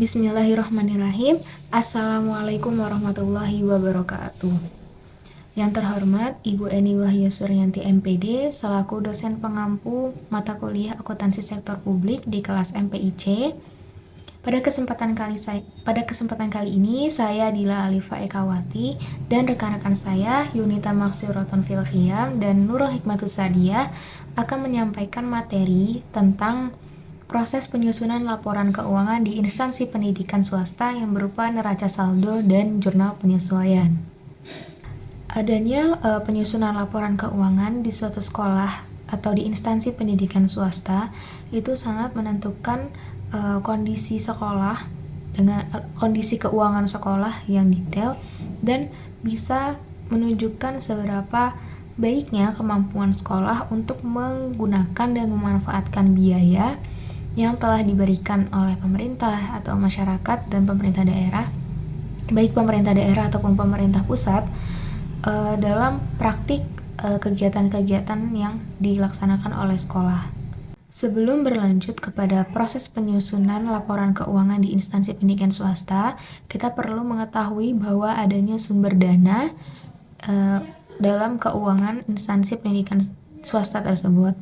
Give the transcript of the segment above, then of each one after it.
Bismillahirrahmanirrahim. Assalamualaikum warahmatullahi wabarakatuh. Yang terhormat Ibu Eni Wahyu Suryanti MPD selaku dosen pengampu mata kuliah akuntansi sektor publik di kelas MPIC. Pada kesempatan kali ini saya Dila Alifa Ekawati dan rekan-rekan saya Yunita Maksuraton Filkhiam dan Nurul Hikmatus Sadiah akan menyampaikan materi tentang proses penyusunan laporan keuangan di instansi pendidikan swasta yang berupa neraca saldo dan jurnal penyesuaian. Adanya penyusunan laporan keuangan di suatu sekolah atau di instansi pendidikan swasta itu sangat menentukan kondisi sekolah dengan kondisi keuangan sekolah yang detail dan bisa menunjukkan seberapa baiknya kemampuan sekolah untuk menggunakan dan memanfaatkan biaya yang telah diberikan oleh pemerintah atau masyarakat dan pemerintah daerah, baik pemerintah daerah ataupun pemerintah pusat, dalam praktik kegiatan-kegiatan yang dilaksanakan oleh sekolah. Sebelum berlanjut kepada proses penyusunan laporan keuangan di instansi pendidikan swasta, kita perlu mengetahui bahwa adanya sumber dana dalam keuangan instansi pendidikan swasta tersebut.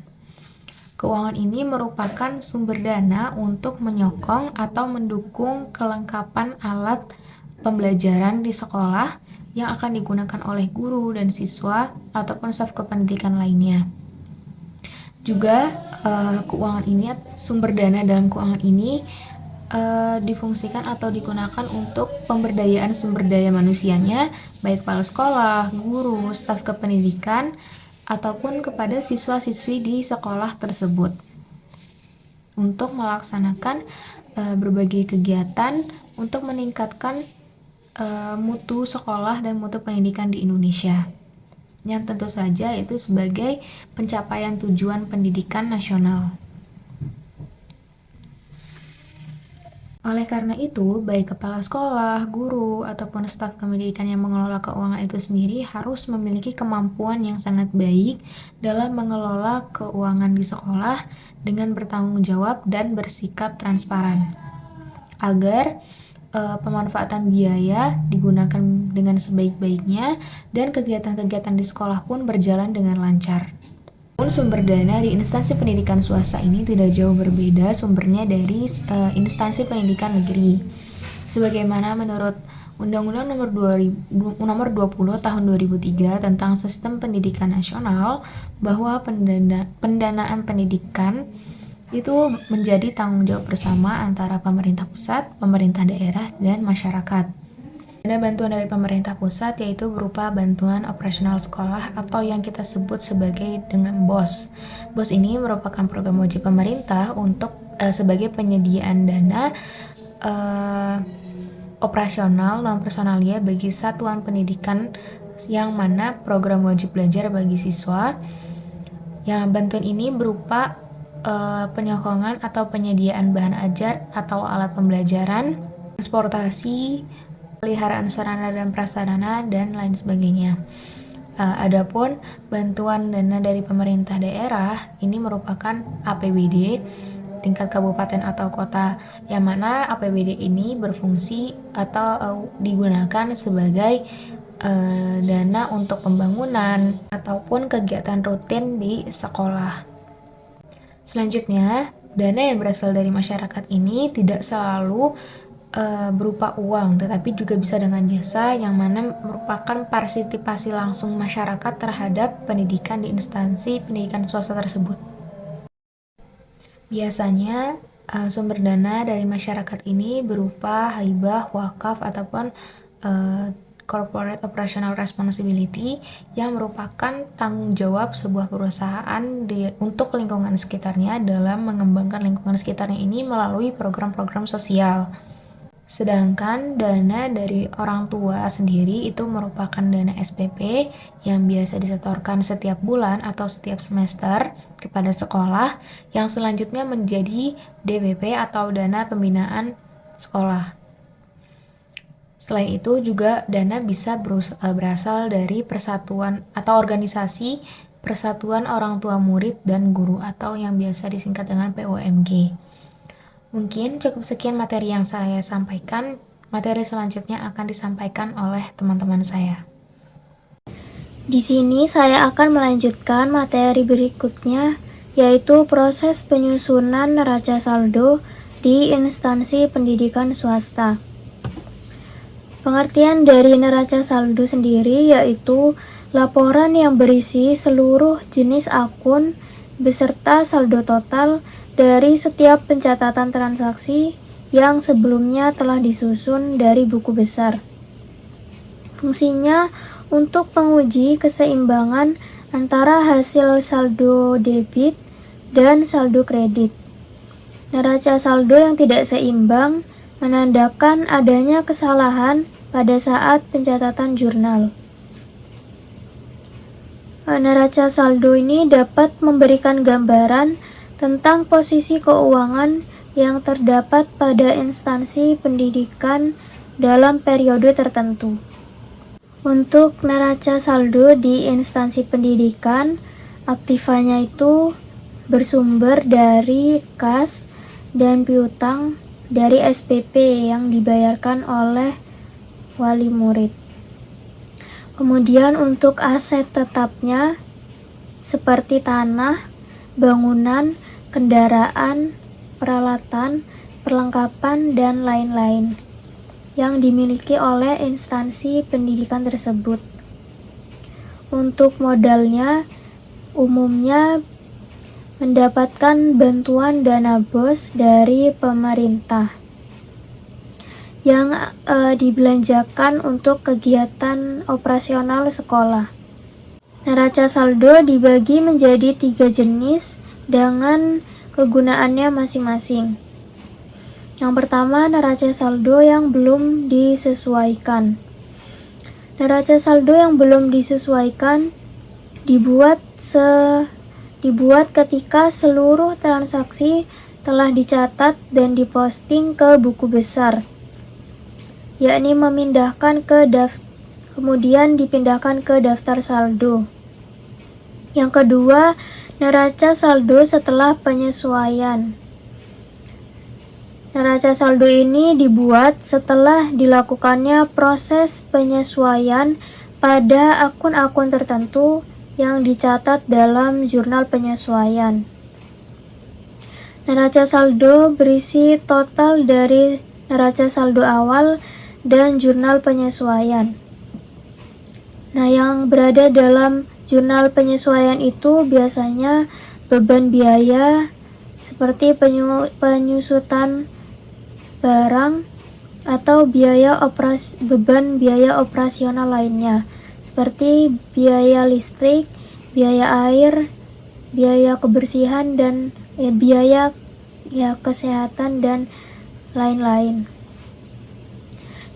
Keuangan ini merupakan sumber dana untuk menyokong atau mendukung kelengkapan alat pembelajaran di sekolah yang akan digunakan oleh guru dan siswa ataupun staf kependidikan lainnya. Juga sumber dana dalam keuangan ini difungsikan atau digunakan untuk pemberdayaan sumber daya manusianya, baik kepala sekolah, guru, staf kependidikan, ataupun kepada siswa-siswi di sekolah tersebut untuk melaksanakan berbagai kegiatan untuk meningkatkan mutu sekolah dan mutu pendidikan di Indonesia, yang tentu saja itu sebagai pencapaian tujuan pendidikan nasional. Oleh karena itu, baik kepala sekolah, guru, ataupun staf pendidikan yang mengelola keuangan itu sendiri harus memiliki kemampuan yang sangat baik dalam mengelola keuangan di sekolah dengan bertanggung jawab dan bersikap transparan, agar pemanfaatan biaya digunakan dengan sebaik-baiknya dan kegiatan-kegiatan di sekolah pun berjalan dengan lancar. Sumber dana di instansi pendidikan swasta ini tidak jauh berbeda sumbernya dari instansi pendidikan negeri. Sebagaimana menurut Undang-Undang Nomor 20 Tahun 2003 tentang Sistem Pendidikan Nasional, bahwa pendanaan pendidikan itu menjadi tanggung jawab bersama antara pemerintah pusat, pemerintah daerah, dan masyarakat. Ada bantuan dari pemerintah pusat yaitu berupa bantuan operasional sekolah atau yang kita sebut sebagai dengan BOS. BOS ini merupakan program wajib pemerintah untuk sebagai penyediaan dana operasional non personalia bagi satuan pendidikan yang mana program wajib belajar bagi siswa. Yang bantuan ini berupa penyokongan atau penyediaan bahan ajar atau alat pembelajaran, transportasi, peliharaan sarana dan prasarana, dan lain sebagainya. Adapun bantuan dana dari pemerintah daerah ini merupakan APBD tingkat kabupaten atau kota, yang mana APBD ini berfungsi atau digunakan sebagai dana untuk pembangunan ataupun kegiatan rutin di sekolah. Selanjutnya, dana yang berasal dari masyarakat ini tidak selalu berupa uang, tetapi juga bisa dengan jasa, yang mana merupakan partisipasi langsung masyarakat terhadap pendidikan di instansi pendidikan swasta tersebut. Biasanya sumber dana dari masyarakat ini berupa hibah, wakaf, ataupun corporate operational responsibility, yang merupakan tanggung jawab sebuah perusahaan untuk lingkungan sekitarnya dalam mengembangkan lingkungan sekitarnya ini melalui program-program sosial. Sedangkan dana dari orang tua sendiri itu merupakan dana SPP yang biasa disetorkan setiap bulan atau setiap semester kepada sekolah, yang selanjutnya menjadi DPP atau dana pembinaan sekolah. Selain itu juga dana bisa berasal dari persatuan atau organisasi Persatuan Orang Tua Murid dan Guru atau yang biasa disingkat dengan POMG. Mungkin cukup sekian materi yang saya sampaikan. Materi selanjutnya akan disampaikan oleh teman-teman saya. Di sini saya akan melanjutkan materi berikutnya, yaitu proses penyusunan neraca saldo di instansi pendidikan swasta. Pengertian dari neraca saldo sendiri yaitu laporan yang berisi seluruh jenis akun beserta saldo total dari setiap pencatatan transaksi yang sebelumnya telah disusun dari buku besar. Fungsinya untuk menguji keseimbangan antara hasil saldo debit dan saldo kredit. Neraca saldo yang tidak seimbang menandakan adanya kesalahan pada saat pencatatan jurnal. Neraca saldo ini dapat memberikan gambaran tentang posisi keuangan yang terdapat pada instansi pendidikan dalam periode tertentu. Untuk neraca saldo di instansi pendidikan, aktivanya itu bersumber dari kas dan piutang dari SPP yang dibayarkan oleh wali murid. Kemudian untuk aset tetapnya seperti tanah, bangunan, kendaraan, peralatan, perlengkapan, dan lain-lain yang dimiliki oleh instansi pendidikan tersebut. Untuk modalnya, umumnya mendapatkan bantuan dana BOS dari pemerintah yang dibelanjakan untuk kegiatan operasional sekolah. Neraca saldo dibagi menjadi 3 jenis dengan kegunaannya masing-masing. Yang pertama, neraca saldo yang belum disesuaikan. Neraca saldo yang belum disesuaikan dibuat ketika seluruh transaksi telah dicatat dan diposting ke buku besar, yakni kemudian dipindahkan ke daftar saldo. Yang kedua, neraca saldo setelah penyesuaian. Neraca saldo ini dibuat setelah dilakukannya proses penyesuaian pada akun-akun tertentu yang dicatat dalam jurnal penyesuaian. Neraca saldo berisi total dari neraca saldo awal dan jurnal penyesuaian. Nah, yang berada dalam jurnal penyesuaian itu biasanya beban biaya seperti penyusutan barang atau beban biaya operasional lainnya seperti biaya listrik, biaya air, biaya kebersihan, dan biaya kesehatan dan lain-lain.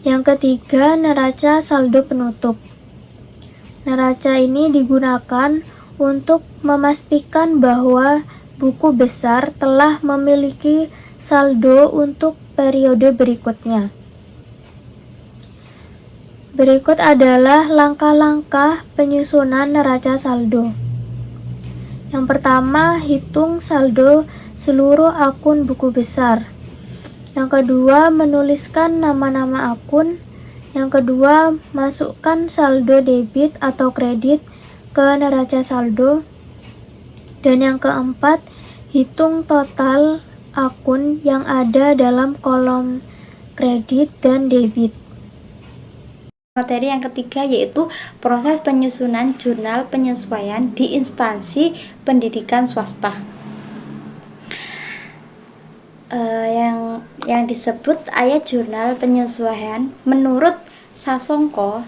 Yang ketiga, neraca saldo penutup. Neraca ini digunakan untuk memastikan bahwa buku besar telah memiliki saldo untuk periode berikutnya. Berikut adalah langkah-langkah penyusunan neraca saldo. Yang pertama, hitung saldo seluruh akun buku besar. Yang kedua, menuliskan nama-nama akun. Yang kedua, masukkan saldo debit atau kredit ke neraca saldo. Dan yang keempat, hitung total akun yang ada dalam kolom kredit dan debit. Materi yang ketiga yaitu proses penyusunan jurnal penyesuaian di instansi pendidikan swasta. Yang disebut ayat jurnal penyesuaian menurut Sasongko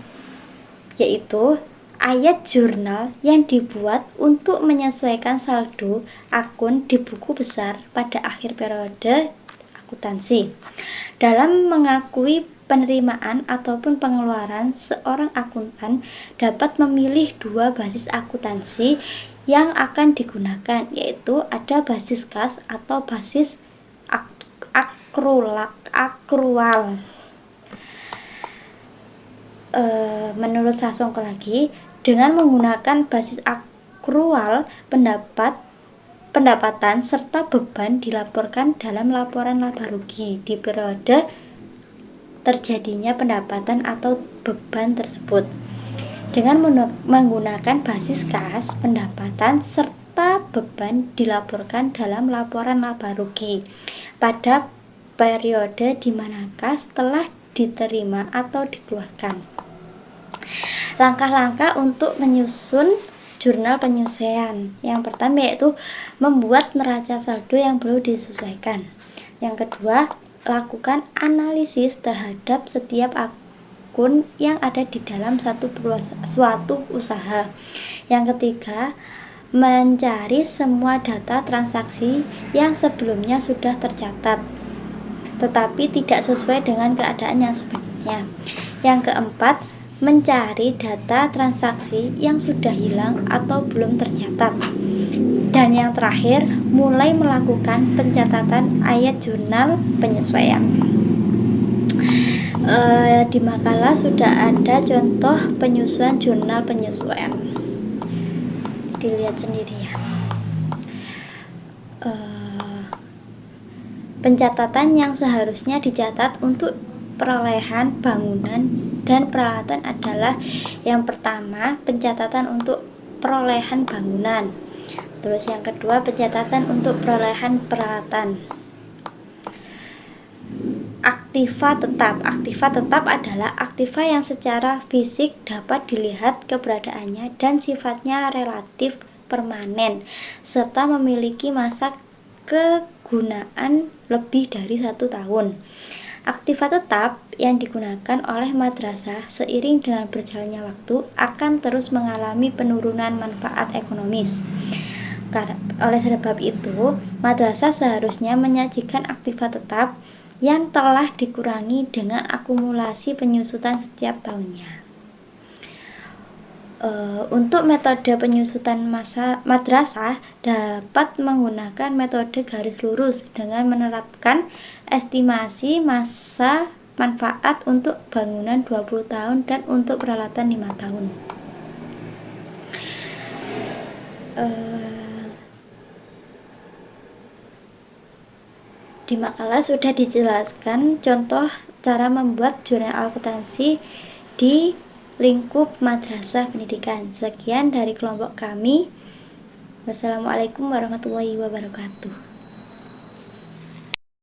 yaitu ayat jurnal yang dibuat untuk menyesuaikan saldo akun di buku besar pada akhir periode akuntansi. Dalam mengakui penerimaan ataupun pengeluaran, seorang akuntan dapat memilih dua basis akuntansi yang akan digunakan, yaitu ada basis kas atau basis akrual. Menurut Sasongko lagi, dengan menggunakan basis akrual, pendapatan serta beban dilaporkan dalam laporan laba rugi di periode terjadinya pendapatan atau beban tersebut. Dengan menggunakan basis kas, pendapatan serta beban dilaporkan dalam laporan laba rugi pada periode di mana kas telah diterima atau dikeluarkan. Langkah-langkah untuk menyusun jurnal penyesuaian. Yang pertama yaitu membuat neraca saldo yang perlu disesuaikan. Yang kedua, lakukan analisis terhadap setiap akun yang ada di dalam suatu usaha. Yang ketiga, mencari semua data transaksi yang sebelumnya sudah tercatat tetapi tidak sesuai dengan keadaan yang sebenarnya. Yang keempat, mencari data transaksi yang sudah hilang atau belum tercatat. Dan yang terakhir, mulai melakukan pencatatan ayat jurnal penyesuaian. Di makalah sudah ada contoh penyusunan jurnal penyesuaian. Dilihat sendiri ya. Pencatatan yang seharusnya dicatat untuk perolehan bangunan dan peralatan adalah yang pertama, pencatatan untuk perolehan bangunan. Terus yang kedua, pencatatan untuk perolehan peralatan. Aktiva tetap. Aktiva tetap adalah aktiva yang secara fisik dapat dilihat keberadaannya dan sifatnya relatif permanen serta memiliki masa kegunaan lebih dari 1 tahun. Aktiva tetap yang digunakan oleh madrasah seiring dengan berjalannya waktu akan terus mengalami penurunan manfaat ekonomis. Oleh sebab itu, madrasah seharusnya menyajikan aktiva tetap yang telah dikurangi dengan akumulasi penyusutan setiap tahunnya. Untuk metode penyusutan madrasah dapat menggunakan metode garis lurus dengan menerapkan estimasi masa manfaat untuk bangunan 20 tahun dan untuk peralatan 5 tahun. Di makalah sudah dijelaskan contoh cara membuat jurnal akuntansi di lingkup madrasah pendidikan. Sekian dari kelompok kami. Wassalamualaikum warahmatullahi wabarakatuh.